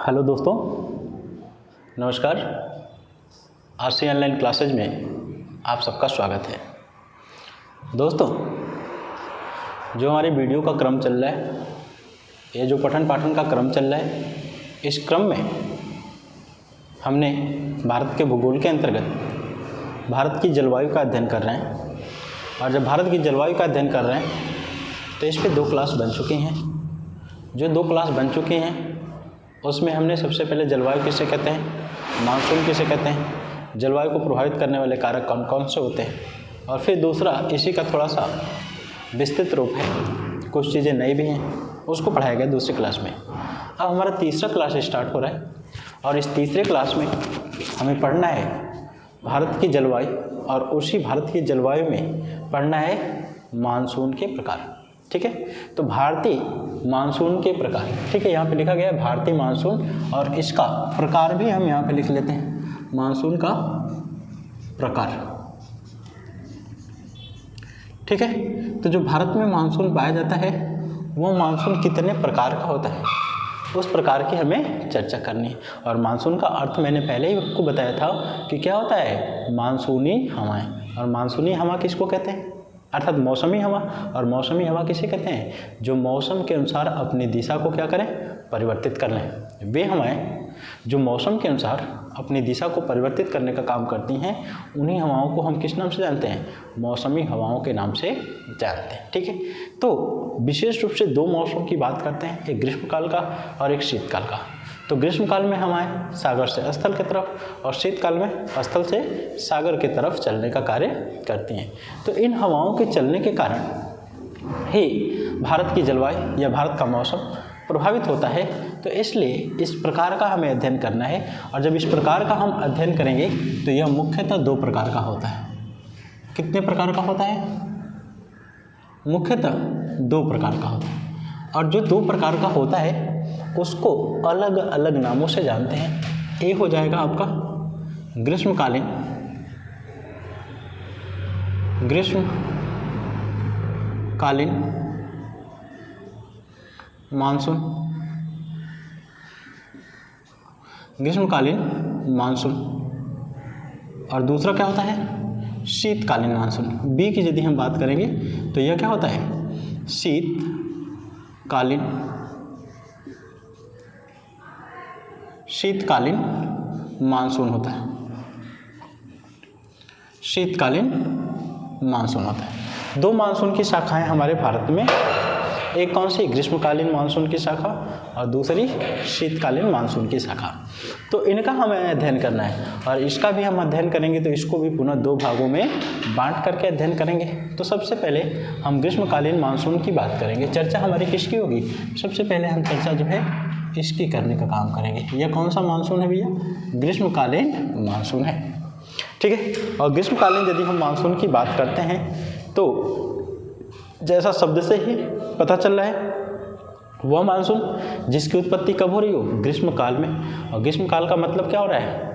Hello दोस्तों, नमस्कार। RC online classes में आप सबका स्वागत है। दोस्तों, जो हमारे वीडियो का क्रम चल रहा है, ये जो पठन पाठन का क्रम चल रहा है, इस क्रम में हमने भारत के भूगोल के अंतर्गत भारत की जलवायु का अध्ययन कर रहे हैं। और जब भारत की जलवायु का अध्ययन कर रहे हैं तो इस पर 2 क्लास बन चुकी हैं। जो 2 क्लास बन चुकी हैं उसमें हमने सबसे पहले जलवायु किसे कहते हैं, मानसून किसे कहते हैं, जलवायु को प्रभावित करने वाले कारक कौन कौन से होते हैं, और फिर दूसरा इसी का थोड़ा सा विस्तृत रूप है, कुछ चीज़ें नई भी हैं, उसको पढ़ाया गया दूसरी क्लास में। अब हमारा तीसरा क्लास स्टार्ट हो रहा है और इस तीसरे क्लास में हमें पढ़ना है भारत की जलवायु, और उसी भारत की जलवायु में पढ़ना है मानसून के प्रकार। ठीक है, तो भारतीय मानसून के प्रकार, ठीक है, यहाँ पे लिखा गया है भारतीय मानसून, और इसका प्रकार भी हम यहाँ पे लिख लेते हैं, मानसून का प्रकार। ठीक है, तो जो भारत में मानसून पाया जाता है वो मानसून कितने प्रकार का होता है, उस प्रकार की हमें चर्चा करनी है। और मानसून का अर्थ मैंने पहले ही आपको बताया था कि क्या होता है, मानसूनी हवाएं। और मानसूनी हवा किसको कहते हैं, अर्थात मौसमी हवा। और मौसमी हवा किसे कहते हैं, जो मौसम के अनुसार अपनी दिशा को क्या करें, परिवर्तित कर लें। वे हवाएं जो मौसम के अनुसार अपनी दिशा को परिवर्तित करने का काम करती हैं, उन्हीं हवाओं को हम किस नाम से जानते हैं, मौसमी हवाओं के नाम से जानते हैं। ठीक है, तो विशेष रूप से 2 मौसम की बात करते हैं, एक ग्रीष्मकाल का और एक शीतकाल का। तो ग्रीष्मकाल में हवाएं सागर से स्थल की तरफ, और शीतकाल में स्थल से सागर की तरफ चलने का कार्य करती हैं। तो इन हवाओं के चलने के कारण ही भारत की जलवायु या भारत का मौसम प्रभावित होता है। तो इसलिए इस प्रकार का हमें अध्ययन करना है, और जब इस प्रकार का हम अध्ययन करेंगे तो यह मुख्यतः 2 प्रकार का होता है। कितने प्रकार का होता है, मुख्यतः 2 प्रकार का होता है। और जो 2 प्रकार का होता है उसको अलग अलग नामों से जानते हैं। एक हो जाएगा आपका ग्रीष्मकालीन मानसून, ग्रीष्मकालीन मानसून, और दूसरा क्या होता है, शीतकालीन मानसून। बी की यदि हम बात करेंगे तो यह क्या होता है, शीतकालीन मानसून होता है, शीतकालीन मानसून होता है। 2 मानसून की शाखाएं हमारे भारत में, एक कौन सी, ग्रीष्मकालीन मानसून की शाखा, और दूसरी शीतकालीन मानसून की शाखा। तो इनका हमें अध्ययन करना है, और इसका भी हम अध्ययन करेंगे तो इसको भी पुनः 2 भागों में बांट करके अध्ययन करेंगे। तो सबसे पहले हम ग्रीष्मकालीन मानसून की बात करेंगे। चर्चा हमारी किसकी होगी, सबसे पहले हम चर्चा जो है इसकी करने का काम करेंगे। यह कौन सा मानसून है भैया, ग्रीष्मकालीन मानसून है। ठीक है, और ग्रीष्मकालीन यदि हम मानसून की बात करते हैं तो जैसा शब्द से ही पता चल रहा है, वह मानसून जिसकी उत्पत्ति कब हो रही हो, ग्रीष्मकाल में। और ग्रीष्मकाल का मतलब क्या हो रहा है,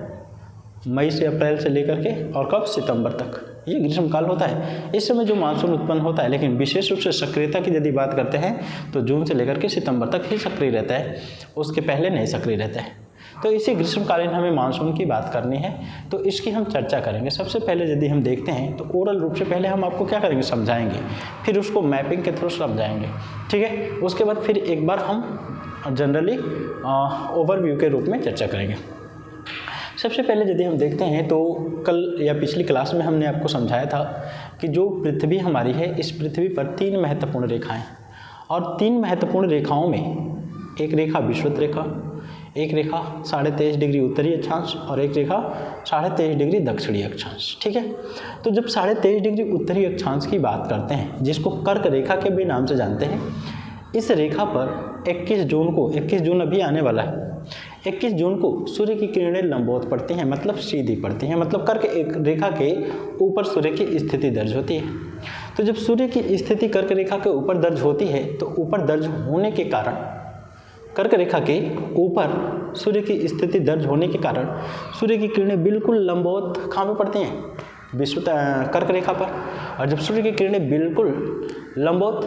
मई से अप्रैल से लेकर के और कब, सितंबर तक, ये ग्रीष्मकाल होता है। इस समय जो मानसून उत्पन्न होता है, लेकिन विशेष रूप से सक्रियता की यदि बात करते हैं तो जून से लेकर के सितंबर तक ही सक्रिय रहता है, उसके पहले नहीं सक्रिय रहता है। तो इसी ग्रीष्मकालीन हमें मानसून की बात करनी है, तो इसकी हम चर्चा करेंगे। सबसे पहले यदि हम देखते हैं तो ओरल रूप से पहले हम आपको क्या करेंगे, समझाएंगे, फिर उसको मैपिंग के थ्रू समझाएंगे। ठीक है, उसके बाद फिर एक बार हम जनरली ओवरव्यू के रूप में चर्चा करेंगे। सबसे पहले यदि हम देखते हैं तो कल या पिछली क्लास में हमने आपको समझाया था कि जो पृथ्वी हमारी है, इस पृथ्वी पर 3 महत्वपूर्ण रेखाएं, और 3 महत्वपूर्ण रेखाओं में एक रेखा विषुवत रेखा, एक रेखा 23.5 डिग्री उत्तरी अक्षांश, और एक रेखा 23.5 डिग्री दक्षिणी अक्षांश। ठीक है, तो जब 23.5 डिग्री उत्तरी अक्षांश की बात करते हैं, जिसको कर्क रेखा के भी नाम से जानते हैं, इस रेखा पर 21 जून अभी आने वाला है, 21 जून को सूर्य की किरणें लंबवत पड़ती हैं, मतलब सीधी पड़ती हैं, मतलब कर्क एक रेखा के ऊपर सूर्य की स्थिति दर्ज होती है। तो जब सूर्य की स्थिति कर्क रेखा के ऊपर दर्ज होती है, तो ऊपर दर्ज होने के कारण, कर्क रेखा के ऊपर सूर्य की स्थिति दर्ज होने के कारण सूर्य की किरणें बिल्कुल लंबवत कहाँ पर पड़ती हैं, कर्क रेखा पर। और जब सूर्य की किरणें बिल्कुल लंबवत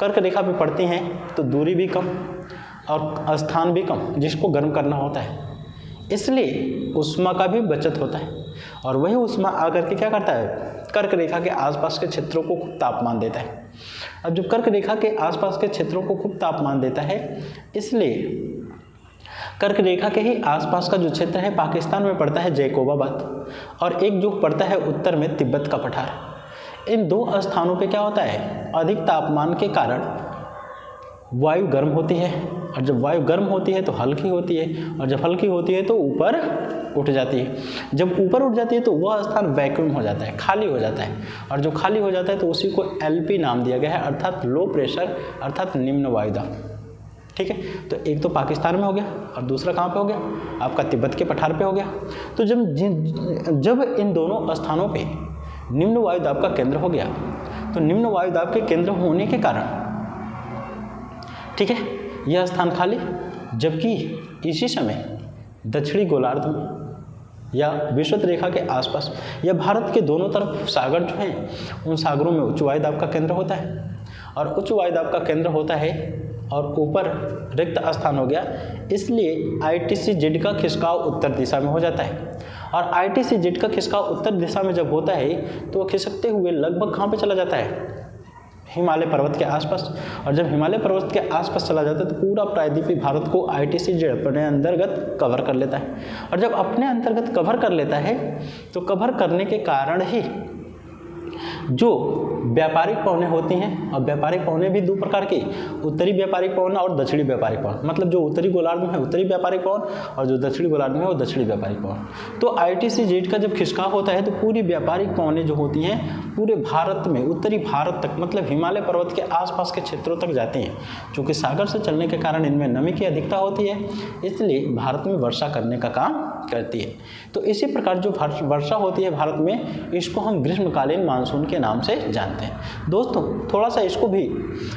कर्क रेखा पे पड़ती हैं तो दूरी भी कम, और स्थान भी कम, जिसको गर्म करना होता है, इसलिए ऊष्मा का भी बचत होता है। और वही ऊष्मा आकर के क्या करता है, कर्क रेखा के आसपास के क्षेत्रों को खूब तापमान देता है। अब जब कर्क रेखा के आसपास के क्षेत्रों को खूब तापमान देता है, इसलिए कर्क रेखा के ही आसपास का जो क्षेत्र है पाकिस्तान में पड़ता है जैकोबाबाद, और एक जो पड़ता है उत्तर में तिब्बत का पठार। इन दो स्थानों पे क्या होता है, अधिक तापमान के कारण वायु गर्म होती है, और जब वायु गर्म होती है तो हल्की होती है, और जब हल्की होती है तो ऊपर उठ जाती है। जब ऊपर उठ जाती है तो वह स्थान वैक्यूम हो जाता है, खाली हो जाता है, और जो खाली हो जाता है तो उसी को एलपी नाम दिया गया है, अर्थात लो प्रेशर, अर्थात निम्न वायुदाब। ठीक है, तो एक तो पाकिस्तान में हो गया और दूसरा कहाँ पे हो गया, आपका तिब्बत के पठार पे हो गया। तो जब इन दोनों स्थानों पे निम्न वायुदाब का केंद्र हो गया, तो निम्न वायुदाब के केंद्र होने के कारण, ठीक है, यह स्थान खाली, जबकि इसी समय दक्षिणी गोलार्ध में या विषुवत रेखा के आसपास या भारत के दोनों तरफ सागर जो हैं, उन सागरों में उच्च वायुदाब का केंद्र होता है, और उच्च वायुदाब का केंद्र होता है और ऊपर रिक्त स्थान हो गया, इसलिए ITC-Z का खिसकाव उत्तर दिशा में हो जाता है। और ITC-Z का खिसकाव उत्तर दिशा में जब होता है तो वह खिसकते हुए लगभग कहाँ पे चला जाता है, हिमालय पर्वत के आसपास। और जब हिमालय पर्वत के आसपास चला जाता है तो पूरा प्रायद्वीपीय भारत को ITC-Z अपने अंतर्गत कवर कर लेता है। और जब अपने अंतर्गत कवर कर लेता है तो कवर करने के कारण ही जो व्यापारिक पवनें होती हैं, और व्यापारिक पवनें भी दो प्रकार की, उत्तरी व्यापारिक पवन और दक्षिणी व्यापारिक पवन, मतलब जो उत्तरी गोलार्ध में है उत्तरी व्यापारिक पवन, और जो दक्षिणी गोलार्ध में है वो दक्षिणी व्यापारिक पवन। तो ITC-Z का जब खिसकाव होता है तो पूरी व्यापारिक पवनें जो होती हैं पूरे भारत में, उत्तरी भारत तक, मतलब हिमालय पर्वत के आसपास के क्षेत्रों तक जाती हैं। चूँकि सागर से चलने के कारण इनमें नमी की अधिकता होती है, इसलिए भारत में वर्षा करने का काम करती है। तो इसी प्रकार जो वर्षा होती है भारत में, इसको हम ग्रीष्मकालीन मानसून के नाम से जानते हैं। दोस्तों थोड़ा सा इसको भी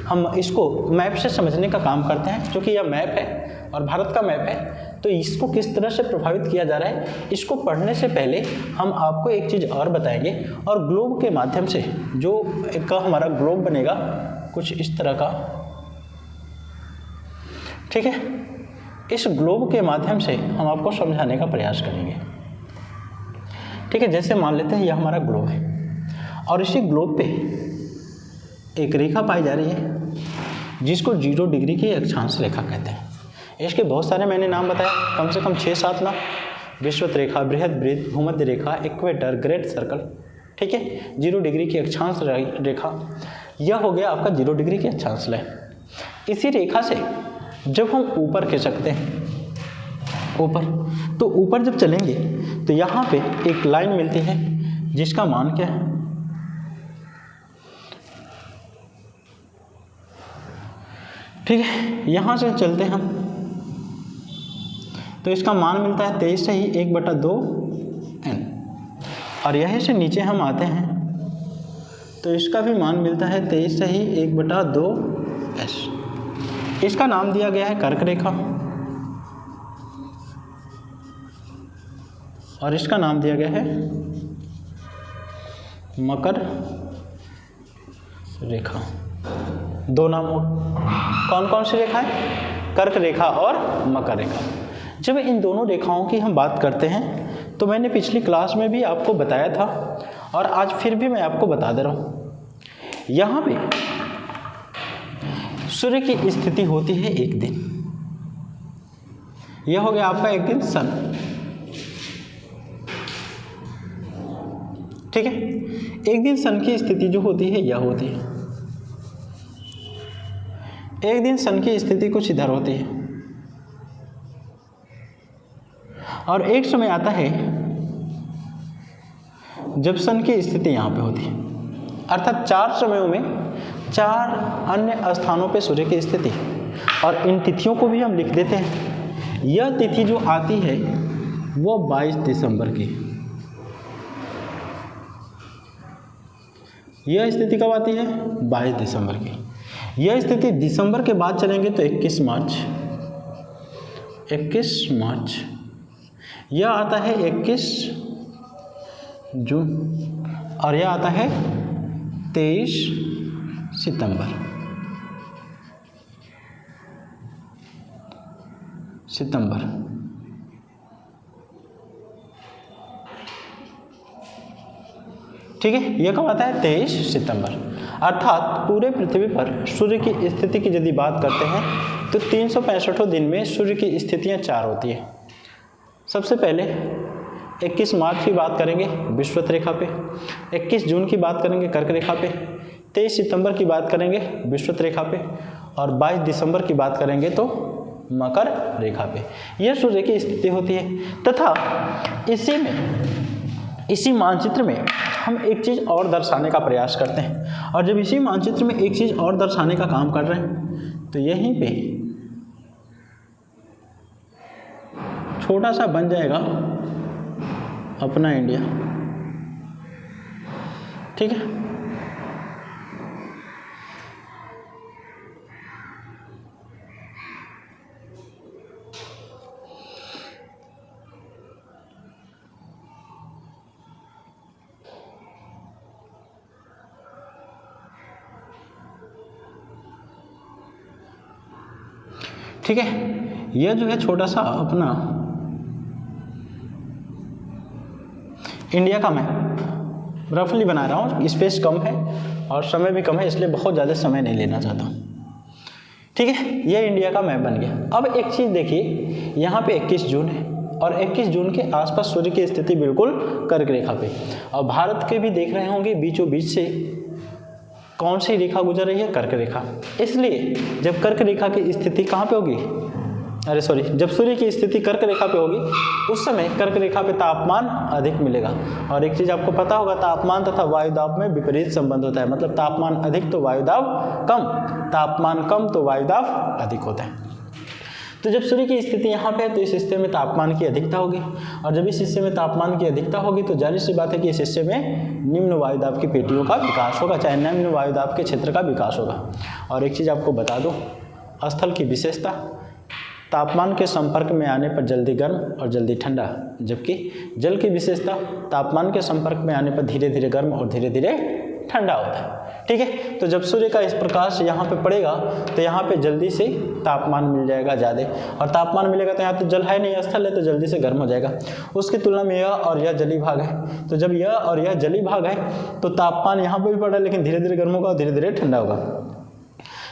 हम इसको मैप से समझने का काम करते हैं, क्योंकि यह मैप है और भारत का मैप है, तो इसको किस तरह से प्रभावित किया जा रहा है, इसको पढ़ने से पहले हम आपको एक चीज़ और बताएंगे। और ग्लोब के माध्यम से जो एक हमारा ग्लोब बनेगा कुछ इस तरह का, ठीक है, इस ग्लोब के माध्यम से हम आपको समझाने का प्रयास करेंगे। ठीक है, जैसे मान लेते हैं यह हमारा ग्लोब है और इसी ग्लोब पे एक रेखा पाई जा रही है जिसको 0 डिग्री की अक्षांश रेखा कहते हैं। इसके बहुत सारे मैंने नाम बताया, कम से कम 6-7 नाम, विषुवत रेखा, बृहद वृत्त, भूमध्य रेखा, इक्वेटर, ग्रेट सर्कल। ठीक है, 0 डिग्री की अक्षांश रेखा, यह हो गया आपका 0 डिग्री की अक्षांश रेखा। इसी रेखा से जब हम ऊपर खिसकते हैं, ऊपर, तो ऊपर जब चलेंगे तो यहाँ पे एक लाइन मिलती है जिसका मान क्या है, ठीक है, यहाँ से चलते हैं हम तो इसका मान मिलता है 23 से ही 1/2n, और यहीं से नीचे हम आते हैं तो इसका भी मान मिलता है 23 से ही 1/2s। इसका नाम दिया गया है कर्क रेखा और इसका नाम दिया गया है मकर रेखा। दो नाम हो, कौन कौन सी रेखा है, कर्क रेखा और मकर रेखा। जब इन दोनों रेखाओं की हम बात करते हैं तो मैंने पिछली क्लास में भी आपको बताया था और आज फिर भी मैं आपको बता दे रहा हूँ। यहाँ पे सूर्य की स्थिति होती है एक दिन, यह हो गया आपका एक दिन सन, ठीक है। एक दिन सन की स्थिति जो होती है यह होती है, एक दिन सन की स्थिति कुछ इधर होती है, और एक समय आता है जब सन की स्थिति यहाँ पे होती है, अर्थात 4 समयों में 4 अन्य स्थानों पे सूर्य की स्थिति, और इन तिथियों को भी हम लिख देते हैं। यह तिथि जो आती है वो 22 दिसंबर की, यह स्थिति कब आती है, 22 दिसंबर की। यह स्थिति दिसंबर के बाद चलेंगे तो 21 मार्च, यह आता है 21 जून, और यह आता है 23 सितंबर। सितंबर। ठीक है, यह कब आता है? 23 सितंबर। अर्थात पूरे पृथ्वी पर सूर्य की स्थिति की यदि बात करते हैं तो 365 दिन में सूर्य की स्थितियां 4 होती है। सबसे पहले 21 मार्च की बात करेंगे विषुवत रेखा पे, 21 जून की बात करेंगे कर्क रेखा पे, 23 सितंबर की बात करेंगे विषुवत रेखा पे, और 22 दिसंबर की बात करेंगे तो मकर रेखा पे। यह सूर्य की स्थिति होती है। तथा इसी मानचित्र में हम एक चीज़ और दर्शाने का प्रयास करते हैं, और जब इसी मानचित्र में एक चीज़ और दर्शाने का काम कर रहे हैं तो यहीं पे छोटा सा बन जाएगा अपना इंडिया। ठीक है, ठीक है, यह जो है छोटा सा अपना इंडिया का मैप रफली बना रहा हूँ। स्पेस कम है और समय भी कम है, इसलिए बहुत ज़्यादा समय नहीं लेना चाहता हूँ। ठीक है, यह इंडिया का मैप बन गया। अब एक चीज़ देखिए, यहाँ पे 21 जून है और 21 जून के आसपास सूर्य की स्थिति बिल्कुल कर्क रेखा पे, और भारत के भी देख रहे होंगे बीचों बीच से कौन सी रेखा गुजर रही है? कर्क रेखा। इसलिए जब कर्क रेखा की स्थिति कहाँ पे होगी, जब सूर्य की स्थिति कर्क रेखा पे होगी उस समय कर्क रेखा पे तापमान अधिक मिलेगा। और एक चीज़ आपको पता होगा, तापमान तथा वायुदाब में विपरीत संबंध होता है। मतलब तापमान अधिक तो वायुदाब कम, तापमान कम तो वायुदाब अधिक होता है। तो जब सूर्य की स्थिति यहाँ पे है तो इस हिस्से में तापमान की अधिकता होगी, और जब इस हिस्से में तापमान की अधिकता होगी तो जाहिर सी बात है कि इस हिस्से में निम्न वायुदाब की पेटियों का विकास होगा, चाहे निम्न वायुदाब के क्षेत्र का विकास होगा। और एक चीज़ आपको बता दूँ, स्थल की विशेषता, तापमान के संपर्क में आने पर जल्दी गर्म और जल्दी ठंडा, जबकि जल की विशेषता तापमान के संपर्क में आने पर धीरे धीरे गर्म और धीरे धीरे ठंडा होता है। ठीक है, तो जब सूर्य का इस प्रकाश यहाँ पे पड़ेगा तो यहाँ पे जल्दी से तापमान मिल जाएगा ज़्यादा, और तापमान मिलेगा तो यहाँ तो जल है नहीं, स्थल है, तो जल्दी से गर्म हो जाएगा। उसकी तुलना में यह और यह जली भाग है, तो जब यह और यह जली भाग है तो तापमान यहाँ पर भी पड़ रहा है लेकिन धीरे धीरे गर्म होगा और धीरे धीरे ठंडा होगा।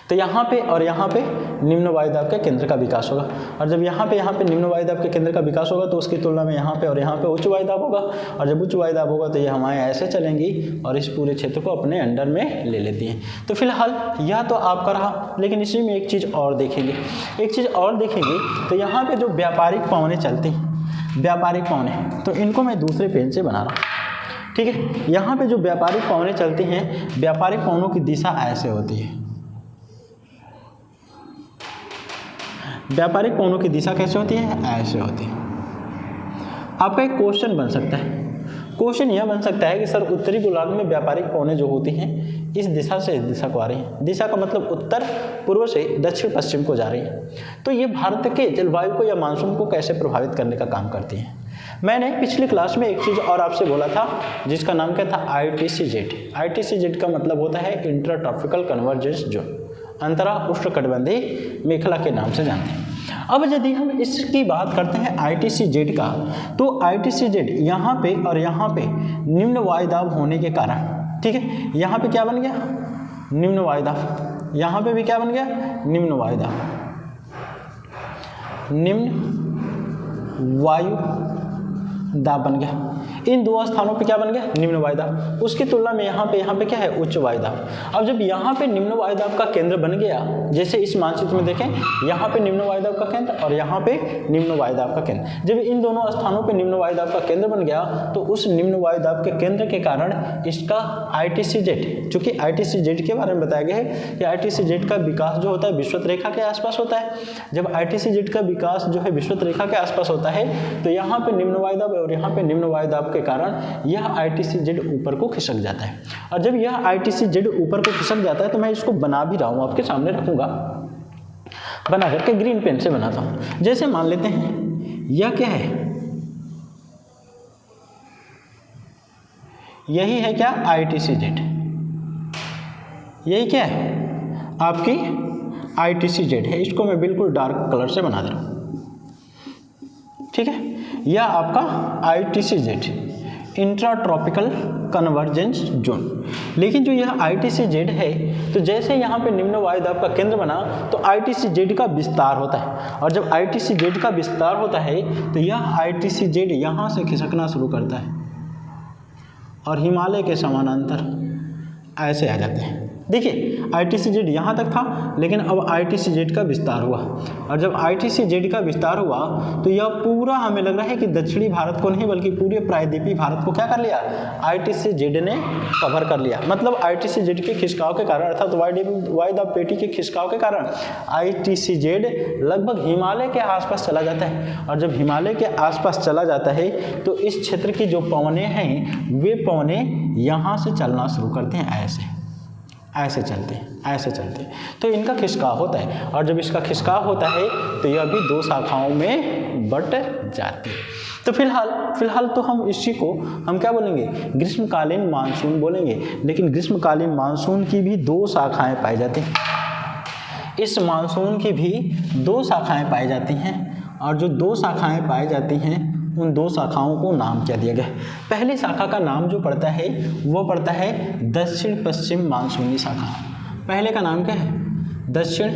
तो यहाँ पे और यहाँ पे निम्न वायुदाब के केंद्र का विकास होगा, और जब यहाँ पे निम्न वायुदाब के केंद्र का विकास होगा तो उसकी तुलना में यहाँ पे और यहाँ पे उच्च वायुदाब होगा, और जब उच्च वायुदाब होगा तो ये हवाएं ऐसे चलेंगी और इस पूरे क्षेत्र को अपने अंडर में ले लेती हैं। तो फिलहाल यह तो आपका रहा, लेकिन इसी में एक चीज़ और देखेंगे, तो यहाँ पर जो व्यापारिक पवनें चलती हैं, व्यापारिक पवनें, तो इनको मैं दूसरे पेन से बना रहा हूँ। ठीक है, यहाँ पर जो व्यापारिक पवनें चलती हैं, व्यापारिक पवनों की दिशा ऐसे होती है। व्यापारिक पवनों की दिशा कैसे होती है? ऐसे होती है। आपका एक क्वेश्चन बन सकता है, क्वेश्चन यह बन सकता है कि सर उत्तरी गोलार्ध में व्यापारिक पवनें जो होती हैं इस दिशा से इस दिशा को आ रही हैं, दिशा का मतलब उत्तर पूर्व से दक्षिण पश्चिम को जा रही हैं, तो ये भारत के जलवायु को या मानसून को कैसे प्रभावित करने का काम करती हैं। मैंने पिछली क्लास में एक चीज़ और आपसे बोला था जिसका नाम क्या था? ITCZ। ITCZ का मतलब होता है इंट्रा ट्रॉपिकल कन्वर्जेंस जोन, अंतरा उष्णकटिबंधीय मेखला के नाम से जानते हैं। अब यदि हम इसकी बात करते हैं ITCZ का, तो ITCZ यहाँ पे और यहाँ पे निम्न वायुदाब होने के कारण, ठीक है, यहाँ पे क्या बन गया? निम्न वायुदाब, यहाँ पे भी क्या बन गया? निम्न वायुदाब, निम्न वायु दाब बन गया। इन दो स्थानों पे क्या बन गया? निम्न वायुदाब। उसकी तुलना में यहाँ पे क्या है? उच्च वायुदाब। अब जब यहाँ पे निम्न वायुदाब का केंद्र बन गया, जैसे इस मानचित्र में देखें, यहाँ पे निम्न वायुदाब का केंद्र और यहाँ पे निम्न वायुदाब का केंद्र, जब इन दोनों स्थानों पे निम्न वायुदाब का केंद्र बन गया तो उस निम्न वायुदाब के केंद्र के कारण इसका ITCZ, चूंकि ITCZ के बारे में बताया गया है कि ITCZ का विकास जो होता है विषुवत रेखा के आसपास होता है। जब ITCZ का विकास जो है विषुवत रेखा के आसपास होता है तो यहाँ पे निम्न वायुदाब और यहाँ पे निम्न वायुदाब के कारण यह ITCZ ऊपर को खिसक जाता है। और जब यह ITCZ ऊपर को खिसक जाता है तो मैं इसको बना भी रहा हूँ, आपके सामने रखूंगा, बना करके ग्रीन पेन से बनाता हूँ। जैसे मान लेते हैं यह क्या है? यही है क्या? ITCZ। यही क्या है? आपकी ITCZ है। इसको मैं बिल्कुल डार्क कलर से बना दे रहा हूँ। ठीक है, यह आपका ITCZ intra tropical convergence zone. लेकिन जो यह ITCZ है, तो जैसे यहाँ पे निम्न वायुदाब का केंद्र बना तो ITCZ का विस्तार होता है, और जब ITCZ का विस्तार होता है तो यह ITCZ यहाँ से खिसकना शुरू करता है और हिमालय के समानांतर ऐसे आ जाते हैं। देखिए ITCZ यहाँ तक था, लेकिन अब ITCZ का विस्तार हुआ, और जब ITCZ का विस्तार हुआ तो यह पूरा हमें लग रहा है कि दक्षिणी भारत को नहीं बल्कि पूरे प्रायद्वीपीय भारत को क्या कर लिया, ITCZ ने कवर कर लिया। मतलब ITCZ के खिसकाव के कारण, अर्थात वायुदाब पेटी के खिसकाव के कारण ITCZ लगभग हिमालय के आसपास चला जाता है, और जब हिमालय के आसपास चला जाता है तो इस क्षेत्र की जो पवनें हैं वे पवनें यहाँ से चलना शुरू करते हैं, ऐसे चलते हैं, तो इनका खिसकाव होता है, और जब इसका खिसकाव होता है तो यह भी दो शाखाओं में बट जाती है। तो फिलहाल तो हम इसी को हम क्या बोलेंगे, ग्रीष्मकालीन मानसून बोलेंगे। लेकिन ग्रीष्मकालीन मानसून की भी दो शाखाएं पाई जाती हैं, इस मानसून की भी दो शाखाएं पाई जाती हैं, और जो दो शाखाएं पाई जाती हैं उन दो शाखाओं को नाम क्या दिया गया है। पहली शाखा का नाम जो पड़ता है वो पड़ता है दक्षिण पश्चिम मानसूनी शाखा। पहले का नाम क्या है, दक्षिण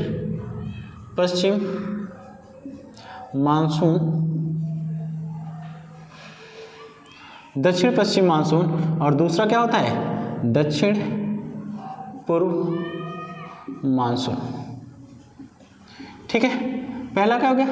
पश्चिम मानसून, और दूसरा क्या होता है, दक्षिण पूर्व मानसून। ठीक है, पहला क्या हो गया,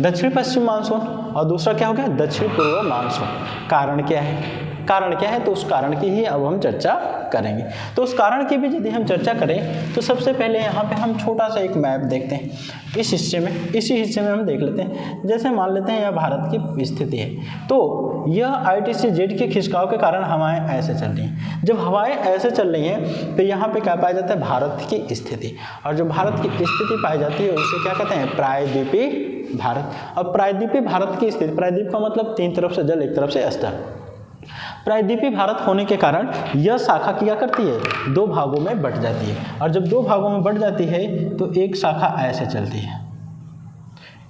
दक्षिण पश्चिम मानसून, और दूसरा क्या हो गया, दक्षिण पूर्व मानसून। कारण क्या है, तो उस कारण की ही अब हम चर्चा करेंगे। तो उस कारण की भी यदि हम चर्चा करें तो सबसे पहले यहाँ पे हम छोटा सा एक मैप देखते हैं। इसी हिस्से में हम देख लेते हैं। जैसे मान लेते हैं यह भारत की स्थिति है, तो यह ITCZ के खिसकाव के कारण हवाएं ऐसे चल रही हैं। जब हवाएं ऐसे चल रही हैं तो यहाँ पे क्या पाया जाता है, भारत की स्थिति, और जो भारत की स्थिति पाई जाती है उसे क्या कहते हैं, प्रायद्वीपीय भारत। अब प्रायद्वीपीय भारत की स्थिति, प्रायद्वीप का मतलब तीन तरफ से जल एक तरफ से स्थल, प्रायद्वीपीय भारत होने के कारण यह शाखा क्या करती है, दो भागों में बट जाती है, और जब दो भागों में बट जाती है तो एक शाखा ऐसे चलती है,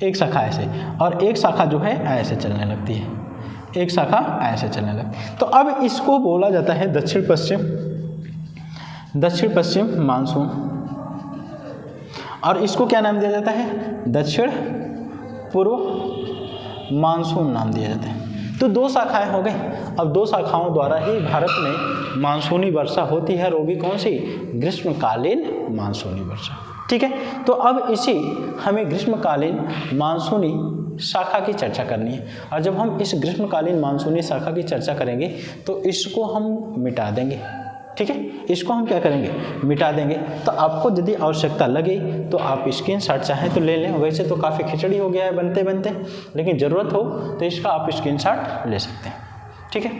एक शाखा ऐसे, और एक शाखा जो है ऐसे चलने लगती है, एक शाखा ऐसे चलने लगती है। तो अब इसको बोला जाता है दक्षिण पश्चिम मानसून, और इसको क्या नाम दिया जाता है, दक्षिण पूर्व मानसून नाम दिया जाता है। तो दो शाखाएं हो गई। अब दो शाखाओं द्वारा ही भारत में मानसूनी वर्षा होती है, और वो भी कौन सी, ग्रीष्मकालीन मानसूनी वर्षा। ठीक है, तो अब हमें ग्रीष्मकालीन मानसूनी शाखा की चर्चा करनी है, और जब हम इस ग्रीष्मकालीन मानसूनी शाखा की चर्चा करेंगे तो इसको हम मिटा देंगे। ठीक है, इसको हम क्या करेंगे, मिटा देंगे। तो आपको यदि आवश्यकता लगे तो आप स्क्रीनशॉट चाहें तो ले लें, वैसे तो काफ़ी खिचड़ी हो गया है बनते बनते, लेकिन ज़रूरत हो तो इसका आप स्क्रीनशॉट ले सकते हैं। ठीक है,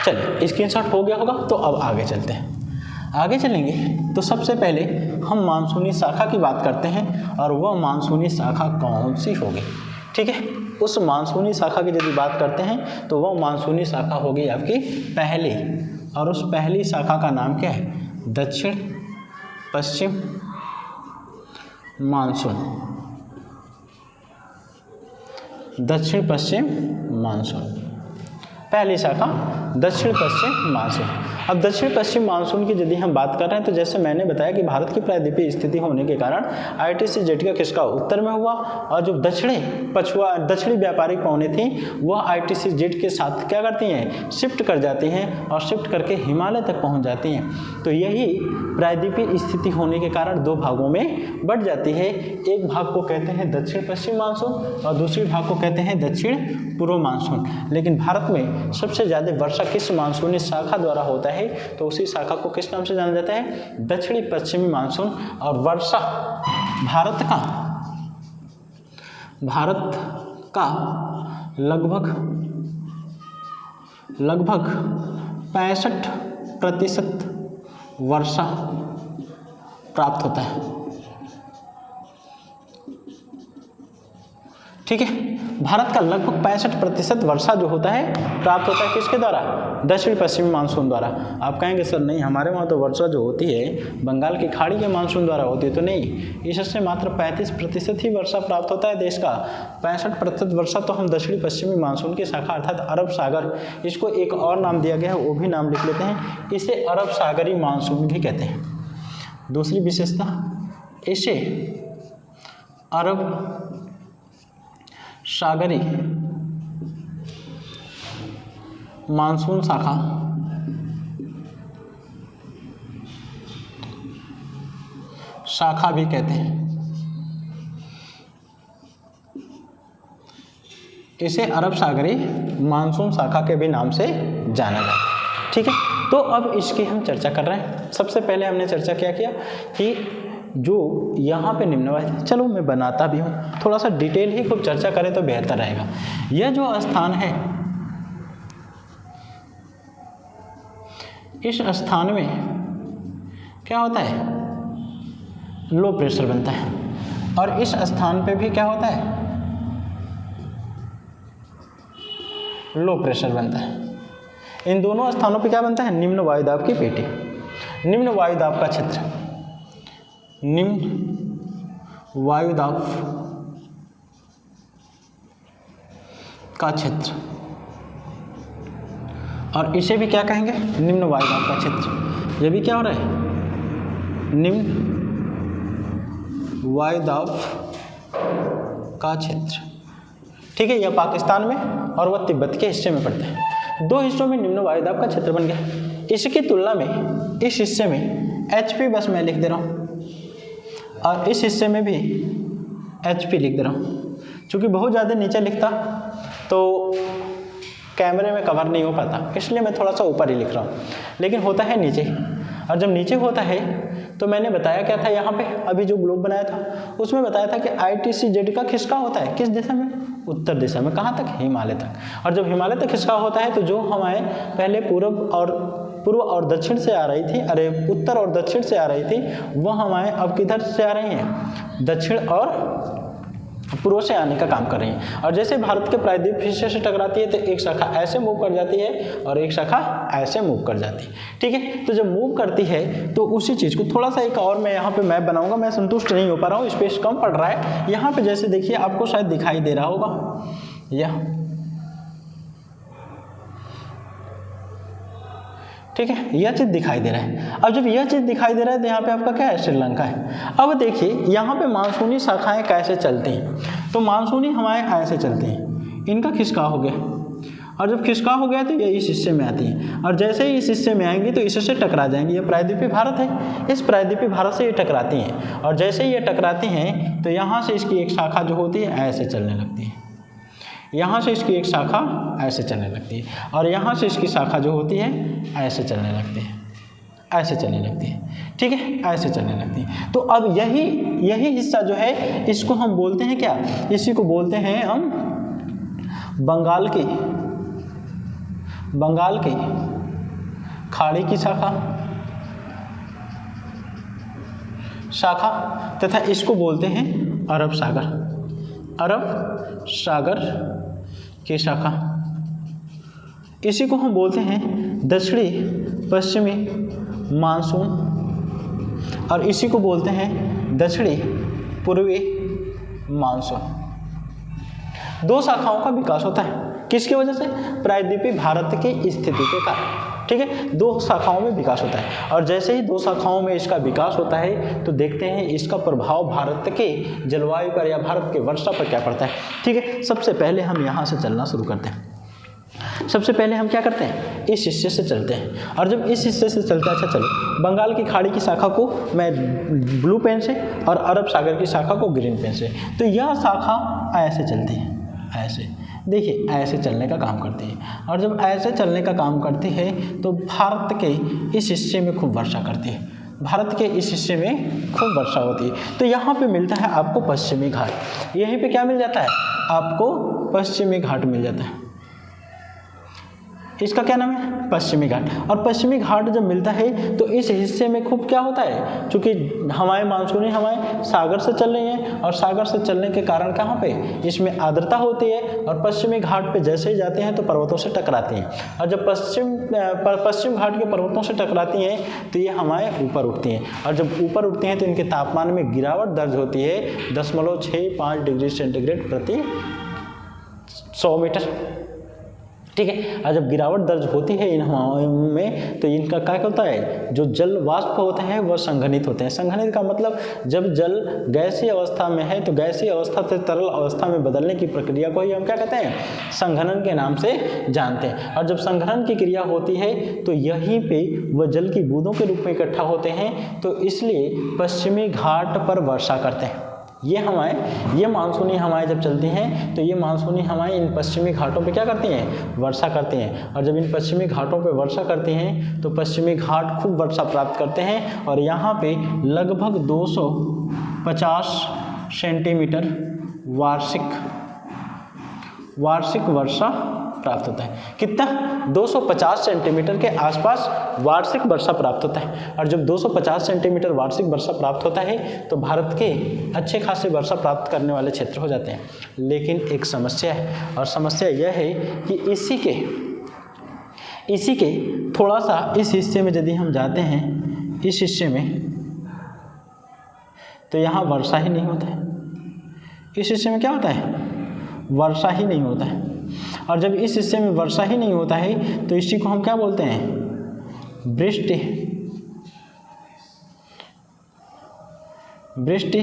चलिए स्क्रीनशॉट हो गया होगा, तो अब आगे चलते हैं। आगे चलेंगे तो सबसे पहले हम मानसूनी शाखा की बात करते हैं, और वह मानसूनी शाखा कौन सी होगी। ठीक है, उस मानसूनी शाखा की यदि बात करते हैं तो वह मानसूनी शाखा होगी आपकी पहली, और उस पहली शाखा का नाम क्या है, दक्षिण पश्चिम मानसून। दक्षिण पश्चिम मानसून, पहली शाखा दक्षिण पश्चिम मानसून। अब दक्षिण पश्चिम मानसून की यदि हम बात कर रहे हैं तो जैसे मैंने बताया कि भारत की प्रायद्वीपीय स्थिति होने के कारण ITCZ का खिसकाव उत्तर में हुआ, और जो दक्षिणी व्यापारिक पवनें थी वह ITCZ के साथ क्या करती हैं, शिफ्ट कर जाती हैं, और शिफ्ट करके हिमालय तक पहुंच जाती हैं। तो यही प्रायद्वीपीय स्थिति होने के कारण दो भागों में बढ़ जाती है। एक भाग को कहते हैं दक्षिण पश्चिम मानसून, और दूसरे भाग को कहते हैं दक्षिण पूर्व मानसून। लेकिन भारत में सबसे ज़्यादा वर्षा किस मानसूनी शाखा द्वारा होता है, तो उसी शाखा को किस नाम से जाना जाता है, दक्षिणी पश्चिमी मानसून। और वर्षा भारत का लगभग 65% वर्षा प्राप्त होता है। ठीक है। भारत का लगभग 65% वर्षा जो होता है प्राप्त होता है किसके द्वारा? दक्षिण पश्चिमी मानसून द्वारा। आप कहेंगे सर नहीं, हमारे वहाँ तो वर्षा जो होती है बंगाल की खाड़ी के मानसून द्वारा होती है। तो नहीं, इससे मात्र 35% ही वर्षा प्राप्त होता है देश का। 65% वर्षा तो हम दक्षिणी पश्चिमी मानसून की शाखा अर्थात अरब सागर, इसको एक और नाम दिया गया है, वो भी नाम लिख लेते हैं, इसे अरब सागरी मानसून भी कहते हैं। दूसरी विशेषता, इसे अरब सागरी मानसून शाखा भी कहते हैं। इसे अरब सागरी मानसून शाखा के भी नाम से जाना जाता है। ठीक है, तो अब इसकी हम चर्चा कर रहे हैं। सबसे पहले हमने चर्चा क्या किया कि जो यहाँ पे निम्नवायु, चलो मैं बनाता भी हूँ, थोड़ा सा डिटेल ही खूब चर्चा करें तो बेहतर रहेगा। यह जो स्थान है, इस स्थान में क्या होता है? लो प्रेशर बनता है, और इस स्थान पे भी क्या होता है? लो प्रेशर बनता है। इन दोनों स्थानों पे क्या बनता है? निम्न वायुदाब की पेटी, निम्न वायुदाब का क्षेत्र, निम्न वायुदाब का क्षेत्र, और इसे भी क्या कहेंगे? निम्न वायुदाब का क्षेत्र। यह भी क्या हो रहा है? निम्न वायुदाब का क्षेत्र। ठीक है, यह पाकिस्तान में और वह तिब्बत के हिस्से में पड़ता है। दो हिस्सों में निम्न वायुदाब का क्षेत्र बन गया। इसकी तुलना में इस हिस्से में HP बस मैं लिख दे रहा हूँ, और इस हिस्से में भी HP लिख दे रहा हूँ। चूँकि बहुत ज़्यादा नीचे लिखता तो कैमरे में कवर नहीं हो पाता, इसलिए मैं थोड़ा सा ऊपर ही लिख रहा हूँ, लेकिन होता है नीचे। और जब नीचे होता है तो मैंने बताया क्या था यहाँ पे, अभी जो ग्लोब बनाया था उसमें बताया था कि ITCZ का खिसका होता है किस दिशा में? उत्तर दिशा में। कहाँ तक? हिमालय तक। और जब हिमालय तक खिसका होता है तो जो हमारे पहले पूर्व और दक्षिण से आ रही थी, उत्तर और दक्षिण से आ रही थी, वह हमारे अब किधर से आ रही हैं? दक्षिण और पूर्व से आने का काम कर रही हैं। और जैसे भारत के प्रायद्वीप हिस्से से टकराती है तो एक शाखा ऐसे मूव कर जाती है और एक शाखा ऐसे मूव कर जाती है। ठीक है, तो जब मूव करती है तो उसी चीज़ को थोड़ा सा एक और मैं यहाँ पे मैप बनाऊंगा। मैं संतुष्ट नहीं हो पा रहा हूँ, स्पेस कम पड़ रहा है यहाँ पे। जैसे देखिए, आपको शायद दिखाई दे रहा होगा, यह ठीक है, यह चीज़ दिखाई दे रहा है। अब जब यह चीज़ दिखाई दे रहा है तो यहाँ पे आपका क्या है? श्रीलंका है। अब देखिए यहाँ पे मानसूनी शाखाएं कैसे चलती हैं। तो मानसूनी हवाएं ऐसे चलती हैं, इनका खिसका हो गया, और जब खिसका हो गया तो ये इस हिस्से में आती है, और जैसे ही इस हिस्से में आएंगी तो इससे टकरा जाएंगी। ये प्रायद्वीपीय भारत है, इस प्रायद्वीपीय भारत से ये टकराती हैं, और जैसे ही ये टकराती हैं तो यहाँ से इसकी एक शाखा जो होती है ऐसे चलने लगती है, यहाँ से इसकी एक शाखा ऐसे चलने लगती है, और यहाँ से इसकी शाखा जो होती है ऐसे चलने लगती है, ऐसे चलने लगती है। ठीक है, ऐसे चलने लगती है। तो अब यही हिस्सा जो है इसको हम बोलते हैं क्या? इसी को बोलते हैं हम बंगाल की खाड़ी की शाखा, तथा इसको बोलते हैं अरब सागर की शाखा। इसी को हम बोलते हैं दक्षिणी पश्चिमी मानसून, और इसी को बोलते हैं दक्षिणी पूर्वी मानसून। दो शाखाओं का विकास होता है, किसकी वजह से? प्रायद्वीपीय भारत की स्थिति के कारण। ठीक है, दो शाखाओं में विकास होता है, और जैसे ही दो शाखाओं में इसका विकास होता है तो देखते हैं इसका प्रभाव भारत के जलवायु पर या भारत के वर्षा पर क्या पड़ता है। ठीक है, सबसे पहले हम यहाँ से चलना शुरू करते हैं। सबसे पहले हम क्या करते हैं? इस हिस्से से चलते हैं, और जब इस हिस्से से चलते हैं, अच्छा चलो, बंगाल की खाड़ी की शाखा को मैं ब्लू पेन से और अरब सागर की शाखा को ग्रीन पेन से, तो यह शाखा ऐसे चलती है, ऐसे देखिए ऐसे चलने का काम करती है, और जब ऐसे चलने का काम करती है तो भारत के इस हिस्से में खूब वर्षा करती है, भारत के इस हिस्से में खूब वर्षा होती है। तो यहाँ पे मिलता है आपको पश्चिमी घाट। यहीं पे क्या मिल जाता है? आपको पश्चिमी घाट मिल जाता है। इसका क्या नाम है? पश्चिमी घाट। और पश्चिमी घाट जब मिलता है तो इस हिस्से में खूब क्या होता है, चूँकि हवाएं मानसूनी हवाएं सागर से चल रही हैं और सागर से चलने के कारण कहाँ पे इसमें आर्द्रता होती है, और पश्चिमी घाट पे जैसे ही जाते हैं तो पर्वतों से टकराती हैं, और जब पश्चिम घाट के पर्वतों से टकराती हैं तो ये हवाएं ऊपर उठती हैं, और जब ऊपर उठती हैं तो इनके तापमान में गिरावट दर्ज होती है 0.65 डिग्री सेंटीग्रेड प्रति 100 मीटर। ठीक है, और जब गिरावट दर्ज होती है इन हवाओं में तो इनका क्या होता है, जो जल वाष्प होते हैं वह संघनित होते हैं। संघनित का मतलब जब जल गैसीय अवस्था में है तो गैसीय अवस्था से तरल अवस्था में बदलने की प्रक्रिया को ही हम क्या कहते हैं, संघनन के नाम से जानते हैं। और जब संघनन की क्रिया होती है तो यहीं पे वह जल की बूंदों के रूप में इकट्ठा होते हैं, तो इसलिए पश्चिमी घाट पर वर्षा करते हैं। ये मानसूनी हवाएं जब चलती हैं तो ये मानसूनी हवाएं इन पश्चिमी घाटों पे क्या करती हैं, वर्षा करती हैं, और जब इन पश्चिमी घाटों पे वर्षा करती हैं तो पश्चिमी घाट खूब वर्षा प्राप्त करते हैं, और यहाँ पे लगभग 250 सेंटीमीटर वार्षिक वर्षा प्राप्त होता है। कितना, 250 सेंटीमीटर के आसपास वार्षिक वर्षा प्राप्त होता है, और जब 250 सेंटीमीटर वार्षिक वर्षा प्राप्त होता है तो भारत के अच्छे खासे वर्षा प्राप्त करने वाले क्षेत्र हो जाते हैं। लेकिन एक समस्या है, और समस्या यह है कि इसी के थोड़ा सा इस हिस्से में यदि हम जाते हैं, इस हिस्से में, तो यहाँ वर्षा ही नहीं होता है। इस हिस्से में क्या होता है, वर्षा ही नहीं होता है, और जब इस हिस्से में वर्षा ही नहीं होता है तो इसी को हम क्या बोलते हैं, वृष्टि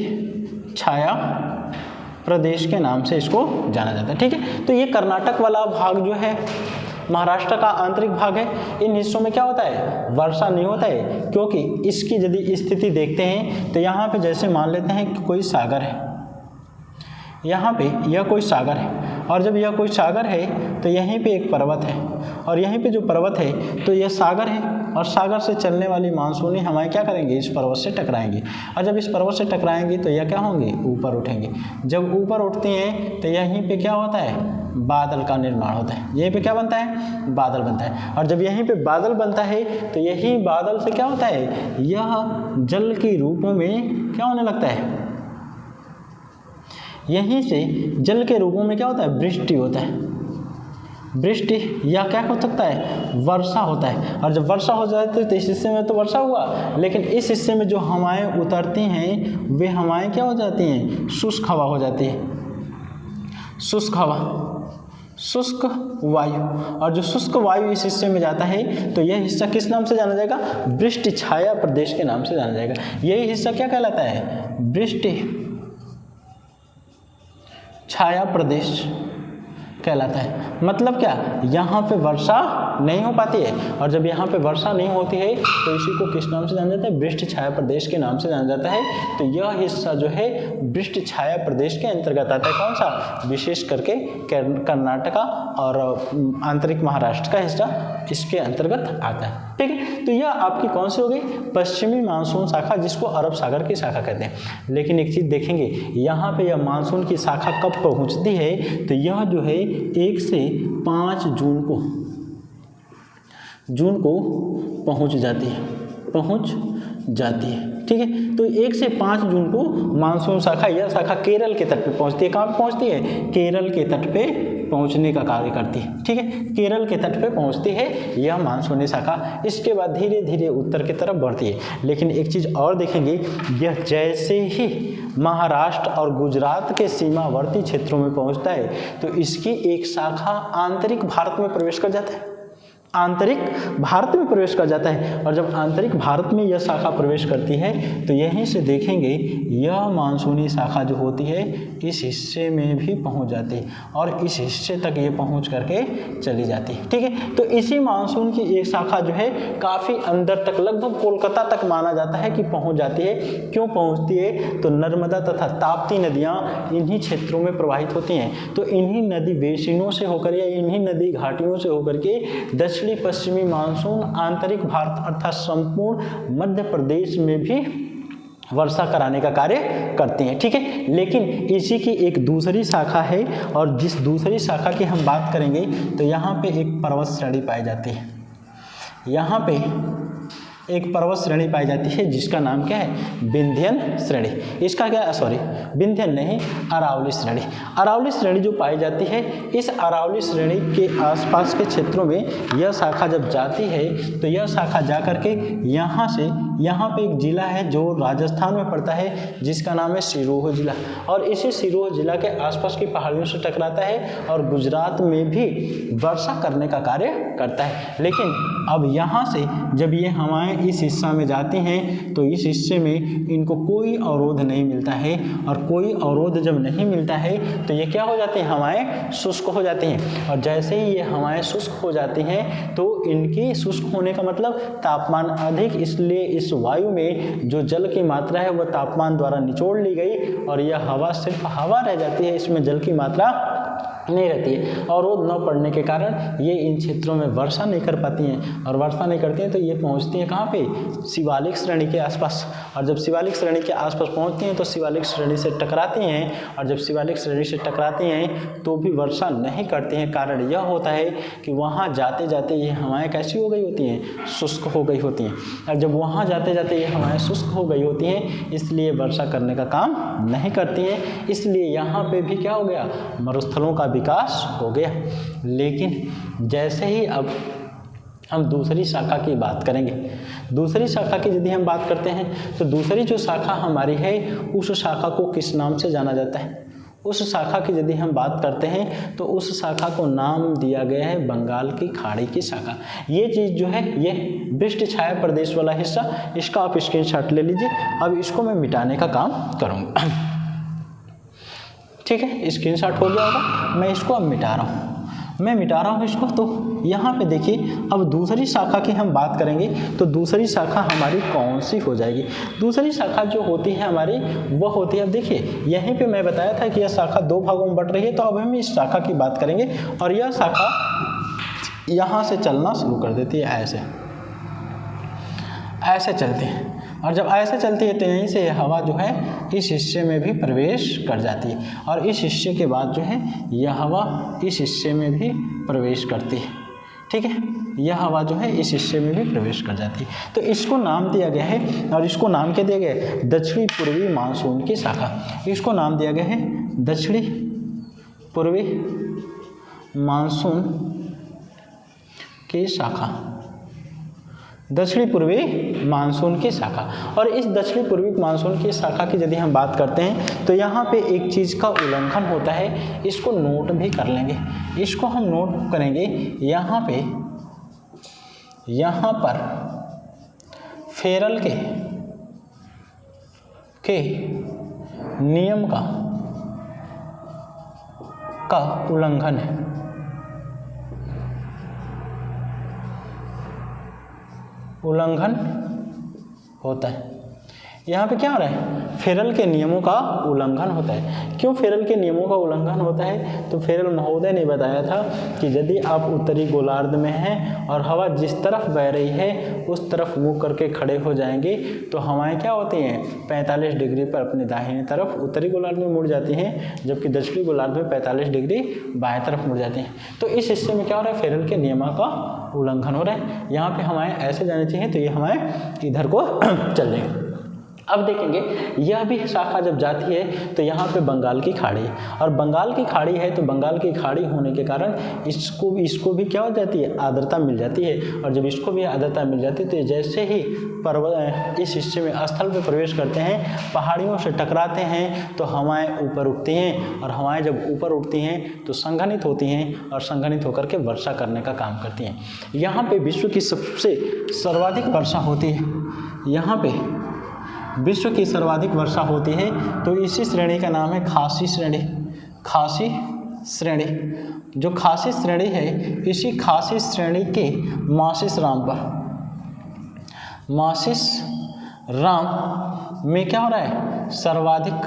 छाया प्रदेश के नाम से इसको जाना जाता है। ठीक है, तो ये कर्नाटक वाला भाग जो है महाराष्ट्र का आंतरिक भाग है, इन हिस्सों में क्या होता है, वर्षा नहीं होता है, क्योंकि इसकी यदि स्थिति देखते हैं तो यहाँ पे जैसे मान लेते हैं कि कोई सागर है, यहाँ पे यह कोई सागर है, और जब यह कोई सागर है तो यहीं पे एक पर्वत है, और यहीं पे जो पर्वत है तो यह सागर है, और सागर से चलने वाली मानसूनी हवाएं क्या करेंगी, इस पर्वत से टकराएंगी, और जब इस पर्वत से टकराएंगी तो यह क्या होंगी, ऊपर उठेंगी। जब ऊपर उठती हैं तो यहीं पे क्या होता है, बादल का निर्माण होता है। यहीं पे क्या बनता है, बादल बनता है, और जब यहीं पे बादल बनता है तो यही बादल से क्या होता है, यह जल के रूपों में क्या होने लगता है, यहीं से जल के रूपों में क्या होता है, वृष्टि होता है। वृष्टि या क्या हो सकता है, वर्षा होता है, और जब वर्षा हो जाती है तो इस हिस्से में तो वर्षा हुआ, लेकिन इस हिस्से में जो हवाएं उतरती हैं वे हवाएं क्या हो जाती हैं, शुष्क हवा हो जाती है, शुष्क हवा, शुष्क वायु, और जो शुष्क वायु इस हिस्से में जाता है तो यह हिस्सा किस नाम से जाना जाएगा, वृष्टि छाया प्रदेश के नाम से जाना जाएगा। यही हिस्सा क्या कहलाता है, वृष्टि छाया प्रदेश कहलाता है। मतलब क्या, यहाँ पे वर्षा नहीं हो पाती है, और जब यहाँ पे वर्षा नहीं होती है तो इसी को किस नाम से जाना जाता है, वृष्टि छाया प्रदेश के नाम से जाना जाता है। तो यह हिस्सा जो है वृष्टि छाया प्रदेश के अंतर्गत आता है। कौन सा, विशेष करके कर्नाटका और आंतरिक महाराष्ट्र का हिस्सा इसके अंतर्गत आता है। ठीक है, तो यह आपकी कौन सी हो गई, पश्चिमी मानसून शाखा, जिसको अरब सागर की शाखा कहते हैं। लेकिन एक चीज़ देखेंगे, यहाँ पे यह मानसून की शाखा कब पहुँचती है, तो यह जो है 1 से 5 जून को पहुँच जाती है। ठीक है, तो 1 से 5 जून को मानसून शाखा, यह शाखा केरल के तट पे पहुँचती है। कहाँ पे पहुँचती है, केरल के तट पे पहुँचने का कार्य करती है। ठीक है, केरल के तट पे पहुँचती है यह मानसूनी शाखा। इसके बाद धीरे धीरे उत्तर की तरफ बढ़ती है। लेकिन एक चीज़ और देखेंगे, यह जैसे ही महाराष्ट्र और गुजरात के सीमावर्ती क्षेत्रों में पहुँचता है तो इसकी एक शाखा आंतरिक भारत में प्रवेश कर जाता है, आंतरिक भारत में प्रवेश कर जाता है। और जब आंतरिक भारत में यह शाखा प्रवेश करती है तो यहीं से देखेंगे यह मानसूनी शाखा जो होती है इस हिस्से में भी पहुंच जाती है, और इस हिस्से तक ये पहुंच करके चली जाती है। ठीक है, तो इसी मानसून की एक शाखा जो है काफ़ी अंदर तक, लगभग कोलकाता तक माना जाता है कि पहुँच जाती है। क्यों पहुँचती है, तो नर्मदा तथा ताप्ती नदियाँ इन्हीं क्षेत्रों में प्रवाहित होती हैं। तो इन्हीं नदी बेसिनों से होकर या इन्हीं नदी घाटियों से होकर के दक्षिणी पश्चिमी मानसून आंतरिक भारत अर्थात संपूर्ण मध्य प्रदेश में भी वर्षा कराने का कार्य करती हैं। ठीक है, लेकिन इसी की एक दूसरी शाखा है, और जिस दूसरी शाखा की हम बात करेंगे तो यहाँ पे एक पर्वत श्रेणी पाई जाती है। यहाँ पे एक पर्वत श्रेणी पाई जाती है जिसका नाम क्या है, विंध्यन श्रेणी। इसका क्या, सॉरी विंध्यन नहीं, अरावली श्रेणी। अरावली श्रेणी जो पाई जाती है, इस अरावली श्रेणी के आसपास के क्षेत्रों में यह शाखा जब जाती है तो यह शाखा जा करके यहाँ से यहाँ पे एक जिला है जो राजस्थान में पड़ता है जिसका नाम है सिरोह जिला, और इसी सिरोह जिला के आसपास की पहाड़ियों से टकराता है और गुजरात में भी वर्षा करने का कार्य करता है। लेकिन अब यहाँ से जब ये हवाएं इस हिस्सा में जाती हैं तो इस हिस्से में इनको कोई अवरोध नहीं मिलता है, और कोई अवरोध जब नहीं मिलता है तो ये क्या हो जाती हैं, हवाएं शुष्क हो जाती हैं। और जैसे ही ये हवाएं शुष्क हो जाती हैं तो इनकी शुष्क होने का मतलब तापमान अधिक, इसलिए इस वायु में जो जल की मात्रा है वह तापमान द्वारा निचोड़ ली गई और यह हवा सिर्फ हवा रह जाती है, इसमें जल की मात्रा नहीं रहती है। अवरोध न पड़ने के कारण ये इन क्षेत्रों में वर्षा नहीं कर पाती हैं, और वर्षा नहीं करती हैं तो ये पहुंचती हैं कहाँ पे, शिवालिक श्रेणी के आसपास। और जब शिवालिक श्रेणी के आसपास पहुंचती हैं तो शिवालिक श्रेणी से टकराती हैं, और जब शिवालिक श्रेणी से टकराती हैं तो भी वर्षा नहीं करती हैं। कारण यह होता है कि वहाँ जाते जाते ये हवाएँ कैसी हो गई होती हैं, शुष्क हो गई होती हैं, और जब वहाँ जाते जाते ये हवाएँ शुष्क हो गई होती हैं इसलिए वर्षा करने का काम नहीं करती हैं। इसलिए यहाँ पर भी क्या हो गया, मरुस्थलों का विकास हो गया। लेकिन जैसे ही अब हम दूसरी शाखा की बात करेंगे, दूसरी शाखा की यदि हम बात करते हैं तो दूसरी जो शाखा हमारी है उस शाखा को किस नाम से जाना जाता है। उस शाखा की यदि हम बात करते हैं तो उस शाखा को नाम दिया गया है बंगाल की खाड़ी की शाखा। ये चीज़ जो है ये वृष्ट छाया प्रदेश वाला हिस्सा, इसका आप स्क्रीनशॉट ले लीजिए। अब इसको मैं मिटाने का काम करूँगा, ठीक है, स्क्रीनशॉट हो गया होगा। मैं इसको अब मिटा रहा हूँ, इसको। तो यहाँ पे देखिए, अब दूसरी शाखा की हम बात करेंगे तो दूसरी शाखा हमारी कौन सी हो जाएगी। दूसरी शाखा जो होती है हमारी वह होती है, अब देखिए यहीं पे मैं बताया था कि यह शाखा दो भागों में बट रही है, तो अब हम इस शाखा की बात करेंगे। और यह शाखा यहाँ से चलना शुरू कर देती है, ऐसे चलती है, और जब ऐसे चलती है तो यहीं से हवा जो है इस हिस्से में भी प्रवेश कर जाती है, और इस हिस्से के बाद जो है यह हवा इस हिस्से में भी प्रवेश करती है, ठीक है। यह हवा जो है इस हिस्से में भी प्रवेश कर जाती है। तो इसको नाम दिया गया है, और इसको नाम क्या दिया गया है, दक्षिणी पूर्वी मानसून की शाखा। इसको नाम दिया गया है दक्षिणी पूर्वी मानसून की शाखा, दक्षिणी पूर्वी मानसून की शाखा। और इस दक्षिणी पूर्वी मानसून की शाखा की यदि हम बात करते हैं तो यहाँ पे एक चीज़ का उल्लंघन होता है, इसको नोट भी कर लेंगे। इसको हम नोट करेंगे, यहाँ पर फेरल के नियम का उल्लंघन है। उल्लंघन होता है। यहाँ पे क्या हो रहा है, फेरल के नियमों का उल्लंघन होता है। क्यों फेरल के नियमों का उल्लंघन होता है, तो फेरल महोदय ने बताया था कि यदि आप उत्तरी गोलार्ध में हैं और हवा जिस तरफ बह रही है उस तरफ मुँह करके खड़े हो जाएंगे तो हवाएं क्या होती हैं, 45 डिग्री पर अपनी दाहिनी तरफ उत्तरी गोलार्ध में मुड़ जाती हैं, जबकि दक्षिणी गोलार्ध में 45 डिग्री बाएं तरफ मुड़ जाती हैं। तो इस हिस्से में क्या हो रहा है, फेरल के नियम का उल्लंघन हो रहा है। यहाँ पे हवाएं ऐसे जानी चाहिए तो ये हवाएं इधर को चल रही। अब देखेंगे यह भी शाखा जब जाती है तो यहाँ पे बंगाल की खाड़ी है, और बंगाल की खाड़ी है तो बंगाल की खाड़ी होने के कारण इसको भी क्या हो जाती है, आर्द्रता मिल जाती है। और जब इसको भी आर्द्रता मिल जाती है तो जैसे ही पर्वत इस हिस्से में स्थल पे प्रवेश करते हैं, पहाड़ियों से टकराते हैं तो हवाएं ऊपर उठती हैं, और हवाएं जब ऊपर उठती हैं तो संघनित होती हैं और संघनित होकर के वर्षा करने का काम करती हैं। यहाँ पे विश्व की सबसे सर्वाधिक वर्षा होती है, यहाँ पे विश्व की सर्वाधिक वर्षा होती है। तो इसी श्रेणी का नाम है खासी श्रेणी। खासी श्रेणी, जो खासी श्रेणी है, इसी खासी श्रेणी के मासिस राम में क्या हो रहा है, सर्वाधिक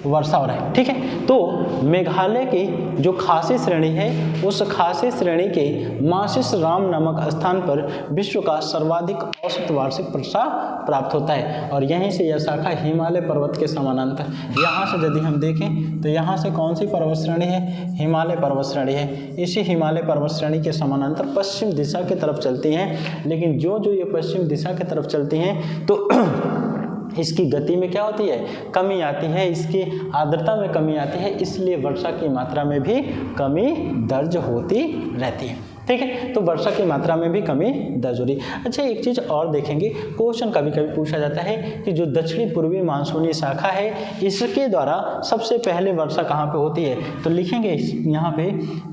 वर्षा हो रहा है। ठीक है, तो मेघालय की जो खासी श्रेणी है उस खासी श्रेणी के मासिस राम नामक स्थान पर विश्व का सर्वाधिक औसत वार्षिक वर्षा प्राप्त होता है और यहीं से यह शाखा हिमालय पर्वत के समानांतर, यहाँ से यदि हम देखें तो यहाँ से कौन सी पर्वत श्रेणी है, हिमालय पर्वत श्रेणी है। इसी हिमालय पर्वत श्रेणी के समानांतर पश्चिम दिशा की तरफ चलती हैं, लेकिन जो ये पश्चिम दिशा की तरफ चलती हैं तो इसकी गति में क्या होती है, कमी आती है, इसकी आर्द्रता में कमी आती है, इसलिए वर्षा की मात्रा में भी कमी दर्ज होती रहती है। ठीक है, तो वर्षा की मात्रा में भी कमी दर्ज हो रही है। अच्छा, एक चीज़ और देखेंगे, क्वेश्चन कभी कभी पूछा जाता है कि जो दक्षिणी पूर्वी मानसूनी शाखा है इसके द्वारा सबसे पहले वर्षा कहाँ पे होती है, तो लिखेंगे यहाँ पे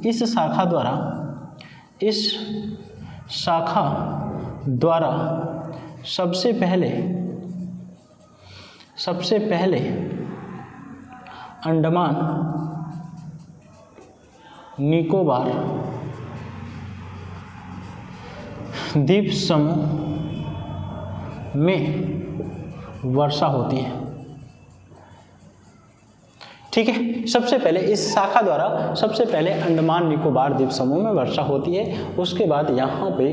इस शाखा द्वारा सबसे पहले अंडमान निकोबार द्वीप समूह में वर्षा होती है। ठीक है, सबसे पहले इस शाखा द्वारा सबसे पहले अंडमान निकोबार द्वीप समूह में वर्षा होती है, उसके बाद यहाँ पे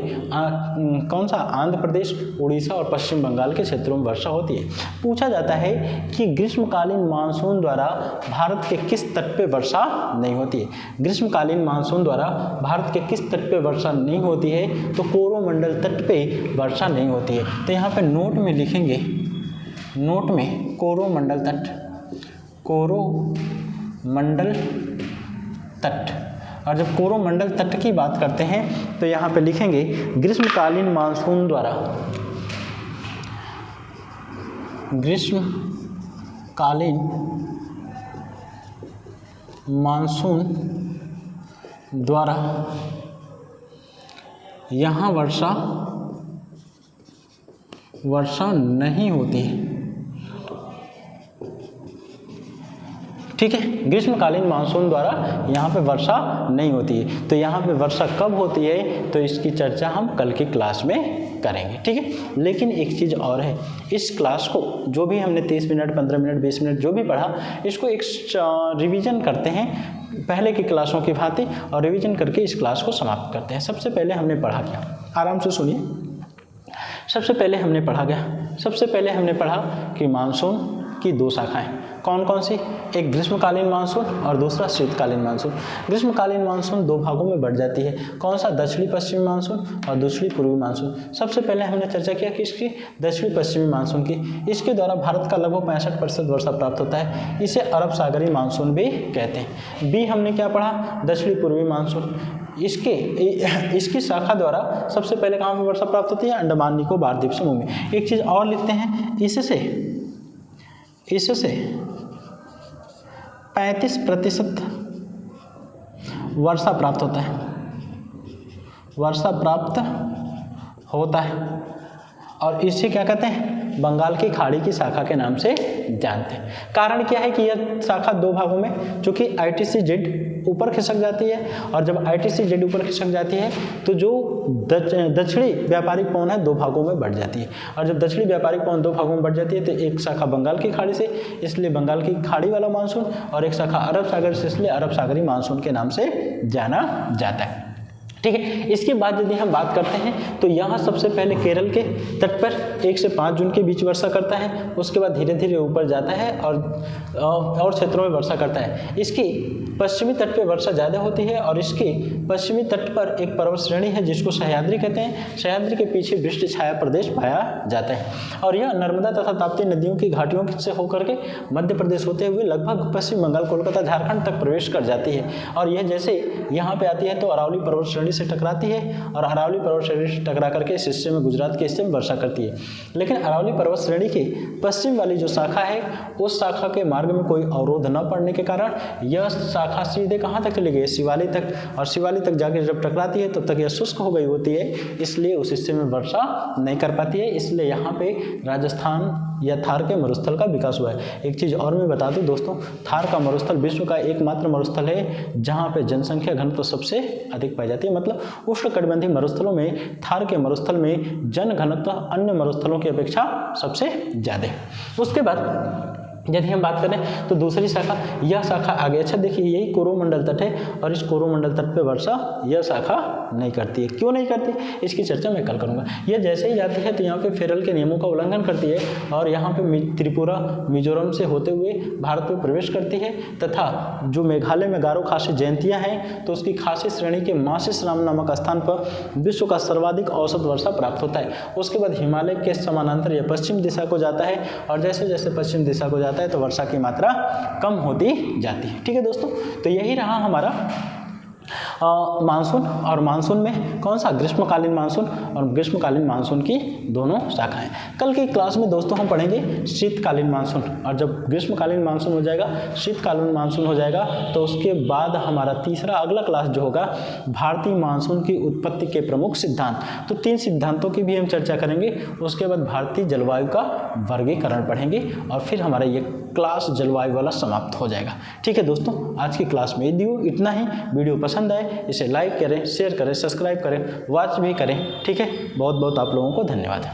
कौन सा, आंध्र प्रदेश, उड़ीसा और पश्चिम बंगाल के क्षेत्रों में वर्षा होती है। पूछा जाता है कि ग्रीष्मकालीन मानसून द्वारा भारत के किस तट पे वर्षा नहीं होती है। ग्रीष्मकालीन मानसून द्वारा भारत के किस तट पे वर्षा नहीं होती है, तो कोरोमंडल तट पे वर्षा नहीं होती है। तो यहाँ पे नोट में लिखेंगे, नोट में कोरोमंडल तट, और जब कोरोमंडल तट की बात करते हैं तो यहाँ पे लिखेंगे ग्रीष्मकालीन मानसून द्वारा यहाँ वर्षा नहीं होती है। ठीक है, ग्रीष्मकालीन मानसून द्वारा यहाँ पे वर्षा नहीं होती है। तो यहाँ पे वर्षा कब होती है, तो इसकी चर्चा हम कल की क्लास में करेंगे। ठीक है, लेकिन एक चीज़ और है, इस क्लास को जो भी हमने 30 मिनट, 15 मिनट, 20 मिनट जो भी पढ़ा, इसको एक रिवीजन करते हैं पहले की क्लासों की भांति, और रिवीजन करके इस क्लास को समाप्त करते हैं। सबसे पहले हमने पढ़ा क्या, आराम से सुनिए। सबसे पहले हमने पढ़ा कि मानसून की दो शाखाएं कौन कौन सी, एक ग्रीष्मकालीन मानसून और दूसरा शीतकालीन मानसून। ग्रीष्मकालीन मानसून दो भागों में बढ़ जाती है, कौन सा, दक्षिणी पश्चिमी मानसून और दूसरी पूर्वी मानसून। सबसे पहले हमने चर्चा किया कि इसकी दक्षिणी पश्चिमी मानसून की, इसके द्वारा भारत का लगभग 65% वर्षा प्राप्त होता है, इसे अरब सागरी मानसून भी कहते हैं। बी हमने क्या पढ़ा, दक्षिणी पूर्वी मानसून, इसकी शाखा द्वारा सबसे पहले कहाँ पर वर्षा प्राप्त होती है, अंडमान निकोबार द्वीप समूह में। एक चीज़ और लिखते हैं, इससे 35% वर्षा प्राप्त होता है, और इसे क्या कहते हैं, बंगाल की खाड़ी की शाखा के नाम से जानते हैं। कारण क्या है कि यह शाखा दो भागों में, चूँकि ITC-Z ऊपर खिसक जाती है, और जब ITC-Z ऊपर खिसक जाती है तो जो दक्षिणी व्यापारिक पवन है दो भागों में बढ़ जाती है, और जब दक्षिणी व्यापारिक पवन दो भागों में बढ़ जाती है तो एक शाखा बंगाल की खाड़ी से, इसलिए बंगाल की खाड़ी वाला मानसून, और एक शाखा अरब सागर से, इसलिए अरब सागरी मानसून के नाम से जाना जाता है। ठीक है, इसके बाद यदि हम बात करते हैं तो यहाँ सबसे पहले केरल के तट पर 1 से 5 जून के बीच वर्षा करता है, उसके बाद धीरे धीरे ऊपर जाता है और क्षेत्रों में वर्षा करता है। इसकी पश्चिमी तट पे वर्षा ज़्यादा होती है, और इसके पश्चिमी तट पर एक पर्वत श्रेणी है जिसको सह्याद्री कहते हैं। सह्याद्री के पीछे वृष्टि छाया प्रदेश पाया जाता है, और यह नर्मदा तथा ताप्ती नदियों की घाटियों से होकर के मध्य प्रदेश होते हुए लगभग पश्चिम बंगाल, कोलकाता, झारखंड तक प्रवेश कर जाती है। और यह जैसे यहाँ पे आती है तो अरावली पर्वत श्रेणी से टकराती है, और अरावली पर्वत श्रेणी से टकरा करके इस हिस्से में, गुजरात के हिस्से में वर्षा करती है। लेकिन अरावली पर्वत श्रेणी के पश्चिम वाली जो शाखा है, उस शाखा के मार्ग में कोई अवरोध न पड़ने के कारण यह शाखा सीधे कहाँ तक चली गई, शिवालिक तक, और शिवालिक तक जाके जब टकराती है तब तक यह शुष्क हो गई होती है, इसलिए उस हिस्से में वर्षा नहीं कर पाती है। इसलिए यहाँ पे राजस्थान या थार के मरुस्थल का विकास हुआ है। एक चीज़ और मैं बता दूं दोस्तों, थार का मरुस्थल विश्व का एकमात्र मरुस्थल है जहाँ पे जनसंख्या घनत्व सबसे अधिक पाई जाती है। मतलब उष्णकटिबंधीय मरुस्थलों में थार के मरुस्थल में जन घनत्व अन्य मरुस्थलों की अपेक्षा सबसे ज़्यादा है। उसके बाद यदि हम बात करें तो दूसरी शाखा, यह शाखा आगे, अच्छा देखिए यही कोरोमंडल तट है और इस कोरोमंडल तट पे वर्षा यह शाखा नहीं करती है। क्यों नहीं करती, इसकी चर्चा मैं कल करूँगा। यह जैसे ही जाती है तो यहाँ पे फेरल के नियमों का उल्लंघन करती है और यहाँ पे त्रिपुरा मिजोरम से होते हुए भारत में प्रवेश करती है, तथा जो मेघालय में गारो खासी जयंतियाँ हैं तो उसकी खासी श्रेणी के मासिसराम नामक स्थान पर विश्व का सर्वाधिक औसत वर्षा प्राप्त होता है। उसके बाद हिमालय के समानांतर यह पश्चिम दिशा को जाता है और जैसे जैसे पश्चिम दिशा को जाता है तो वर्षा की मात्रा कम होती जाती है। ठीक है दोस्तों, तो यही रहा हमारा मानसून। और मानसून में कौन सा, ग्रीष्मकालीन मानसून और ग्रीष्मकालीन मानसून की दोनों शाखाएं। कल की क्लास में दोस्तों हम पढ़ेंगे शीतकालीन मानसून, और जब ग्रीष्मकालीन मानसून हो जाएगा, शीतकालीन मानसून हो जाएगा, तो उसके बाद हमारा तीसरा अगला क्लास जो होगा भारतीय मानसून की उत्पत्ति के प्रमुख सिद्धांत। तो 3 सिद्धांतों की भी हम चर्चा करेंगे। उसके बाद भारतीय जलवायु का वर्गीकरण पढ़ेंगे और फिर हमारा ये क्लास जलवायु वाला समाप्त हो जाएगा। ठीक है दोस्तों, आज की क्लास में इतना ही। वीडियो पसंद आए इसे लाइक करें, शेयर करें, सब्सक्राइब करें, वॉच भी करें। ठीक है, बहुत बहुत आप लोगों को धन्यवाद।